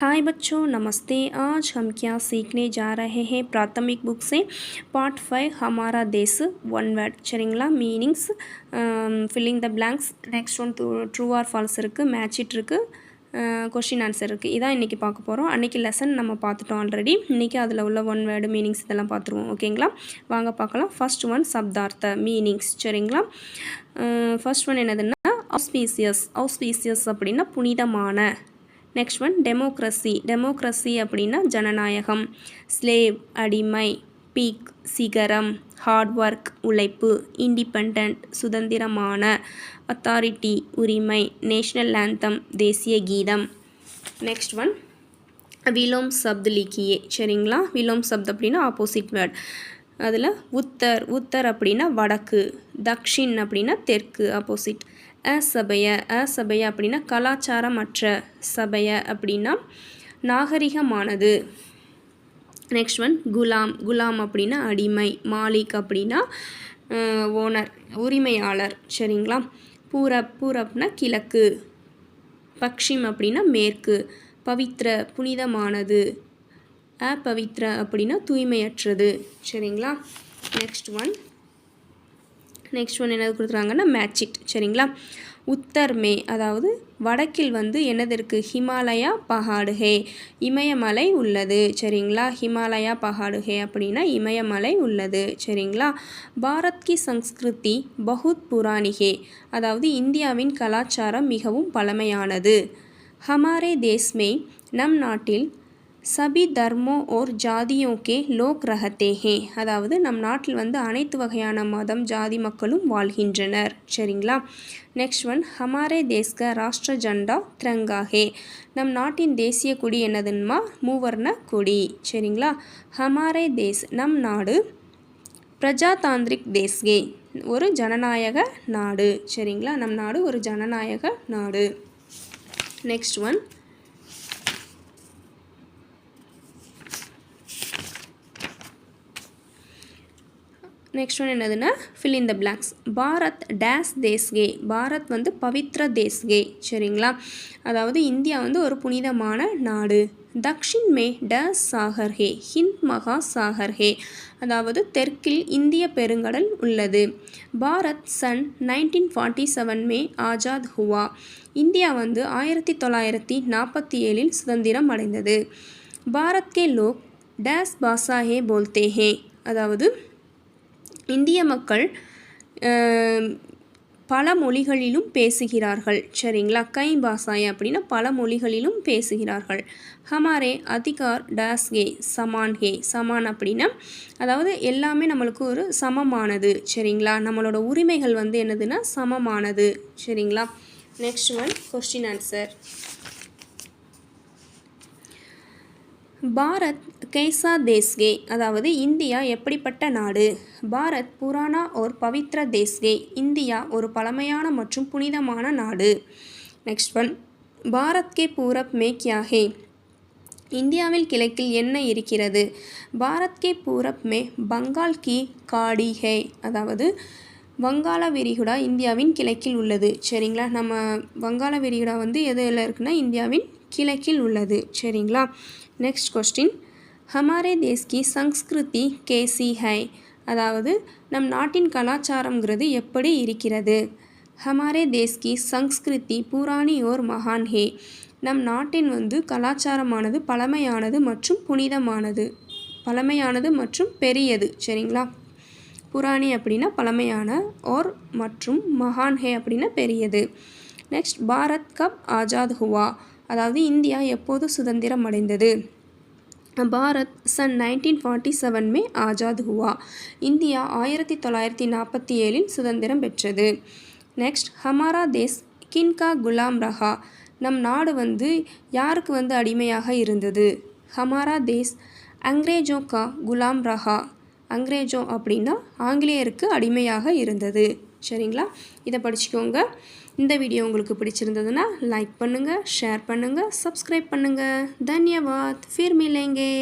हाय बच्चों, नमस्ते। आज हम क्या सीखने जा रहे हैं प्राथमिक बुक से पार्ट 5 हमारा देश वन वर्ड சரிங்களா meanings filling the blanks next one true or false இருக்குது, மேட்ச் இட் இருக்குது, கொஷின் ஆன்சர் இருக்குது. இதான் இன்றைக்கி பார்க்க போகிறோம். அன்றைக்கி லெசன் நம்ம பார்த்துட்டோம் ஆல்ரெடி. இன்றைக்கி அதில் உள்ள ஒன் வேர்டு மீனிங்ஸ் இதெல்லாம் பார்த்துருவோம். ஓகேங்களா, வாங்க பார்க்கலாம். ஃபர்ஸ்ட் ஒன் சப்தார்த்த மீனிங்ஸ். சரிங்களா, ஃபர்ஸ்ட் ஒன் என்னதுன்னா ஆஸ்பீசியஸ். ஆஸ்பீசியஸ் அப்படின்னா புனிதமான. Next one democracy. டெமோக்ரஸி அப்படின்னா ஜனநாயகம். ஸ்லேவ் அடிமை. பீக் சிகரம். ஹார்ட் ஒர்க் உழைப்பு. இண்டிபெண்ட் சுதந்திரமான. அத்தாரிட்டி உரிமை. நேஷ்னல் ஆந்தம் தேசிய கீதம். நெக்ஸ்ட் ஒன் விலோம் சப்த் லிக்கியே. சரிங்களா, விலோம் சப்த் அப்படின்னா ஆப்போசிட் வேர்ட். அதில் உத்தர். உத்தர் அப்படின்னா வடக்கு. தக்ஷின் அப்படின்னா தெற்கு, ஆப்போசிட். அசபைய. அசபைய அப்படின்னா கலாச்சாரமற்ற. சபைய அப்படின்னா நாகரிகமானது. நெக்ஸ்ட் ஒன் குலாம். குலாம் அப்படின்னா அடிமை. மாலிக் அப்படின்னா ஓனர், உரிமையாளர். சரிங்களா, பூரப். பூரப்னா கிழக்கு. பக்ஷிம் அப்படின்னா மேற்கு. பவித்ர புனிதமானது. அப்பவித்ர அப்படின்னா தூய்மையற்றது. சரிங்களா, நெக்ஸ்ட் ஒன் என்னது கொடுத்துருக்காங்கன்னா மேட்ச் இட். சரிங்களா, உத்தர் மே அதாவது வடக்கில் வந்து என்னது இருக்குது? ஹிமாலயா பஹாடுஹே இமயமலை உள்ளது. சரிங்களா, ஹிமாலயா பஹாடுஹே அப்படின்னா இமயமலை உள்ளது. சரிங்களா, பாரத் கி சம்ஸ்கிருதி பகுத் புராணிஹே அதாவது இந்தியாவின் கலாச்சாரம் மிகவும் பழமையானது. ஹமாரே தேஸ்மே நம் நாட்டில் சபி தர்மோ ஓர் ஜாதியோக்கே லோக் ரஹத்தே அதாவது நம் நாட்டில் வந்து அனைத்து வகையான மதம் ஜாதி மக்களும் வாழ்கின்றனர். சரிங்களா, நெக்ஸ்ட் ஒன் ஹமாரே தேஸ்க ராஷ்டிர ஜண்டா திரங்காஹே நம் நாட்டின் தேசிய கொடி என்னதுன்னா மூவர்ண கொடி. சரிங்களா, ஹமாரே தேஸ் நம் நாடு. பிரஜாதாந்திரிக் தேஸ்கே ஒரு ஜனநாயக நாடு. சரிங்களா, நம் நாடு ஒரு ஜனநாயக நாடு. நெக்ஸ்ட் ஒன் என்னதுன்னா fill in the blanks. Bharat டேஸ் தேஸ்கே பாரத் வந்து பவித்ர தேஸ்கே. சரிங்களா, அதாவது இந்தியா வந்து ஒரு புனிதமான நாடு. தக்ஷின் மே டஸ் சாகர் ஹே ஹிந்த் மகா சாகர் ஹே அதாவது தெற்கில் இந்திய பெருங்கடல் உள்ளது. பாரத் சன் 1947 மே ஆஜாத் ஹுவா இந்தியா வந்து 1947 சுதந்திரம் அடைந்தது. பாரத் கே லோக் டஸ் பாஷா ஹே போல்தே ஹே அதாவது இந்திய மக்கள் பல மொழிகளிலும் பேசுகிறார்கள். சரிங்களா, கை பாசாய் அப்படின்னா பல மொழிகளிலும் பேசுகிறார்கள். ஹமாரே அதிகார் டாஸ்கே சமான் ஹே சமான் அப்படின்னா அதாவது எல்லாமே நம்மளுக்கு ஒரு சமமானது. சரிங்களா, நம்மளோட உரிமைகள் வந்து என்னதுன்னா சமமானது. சரிங்களா, next one question answer. Bharat கைசா தேஸ்கே அதாவது இந்தியா எப்படிப்பட்ட நாடு? பாரத் புராணா ஒரு பவித்ர தேஸ்கே இந்தியா ஒரு பழமையான மற்றும் புனிதமான நாடு. நெக்ஸ்ட் ஒன் பாரத் கே பூரப் மே கியா ஹே இந்தியாவில் கிழக்கில் என்ன இருக்கிறது? பாரத் கே பூரப் மே பங்கால் கி காடி ஹே அதாவது வங்காள விரிகுடா இந்தியாவின் கிழக்கில் உள்ளது. சரிங்களா, நம்ம வங்காள விரிகுடா வந்து எதில் இருக்குன்னா இந்தியாவின் கிழக்கில் உள்ளது. சரிங்களா, next question ஹமாரே these Ki சம்ஸ்கிருதி KC high அதாவது நம் நாட்டின் கலாச்சாரங்கிறது எப்படி இருக்கிறது? ஹமாரே தேஸ் கி சம்ஸ்கிருதி புராணி ஓர் மகான் ஹே நம் நாட்டின் வந்து கலாச்சாரமானது பழமையானது மற்றும் புனிதமானது. பழமையானது மற்றும் பெரியது. சரிங்களா, புராணி அப்படின்னா பழமையான, ஓர் மற்றும் மகான் ஹே அப்படின்னா பெரியது. Next Bharat cup Azad Hua அதாவது இந்தியா எப்போது சுதந்திரம் அடைந்தது? பாரத் சன் 1947 மே ஆஜாத் ஹுவா இந்தியா 1947 சுதந்திரம் பெற்றது. நெக்ஸ்ட் ஹமாரா தேஸ் கின்கா குலாம் ரஹா நம் நாடு வந்து யாருக்கு வந்து அடிமையாக இருந்தது? ஹமாரா தேஸ் அங்கிரேஜோ கா குலாம் ரஹா அங்கிரேஜோ அப்படின்னா ஆங்கிலேயருக்கு அடிமையாக இருந்தது. சரிங்களா, இதை படிச்சுக்கோங்க. இந்த வீடியோ உங்களுக்கு பிடிச்சிருந்ததுன்னா லைக் பண்ணுங்கள், ஷேர் பண்ணுங்கள், சப்ஸ்கிரைப் பண்ணுங்கள். தன்யவாத். ஃபிர் மிலேங்கே.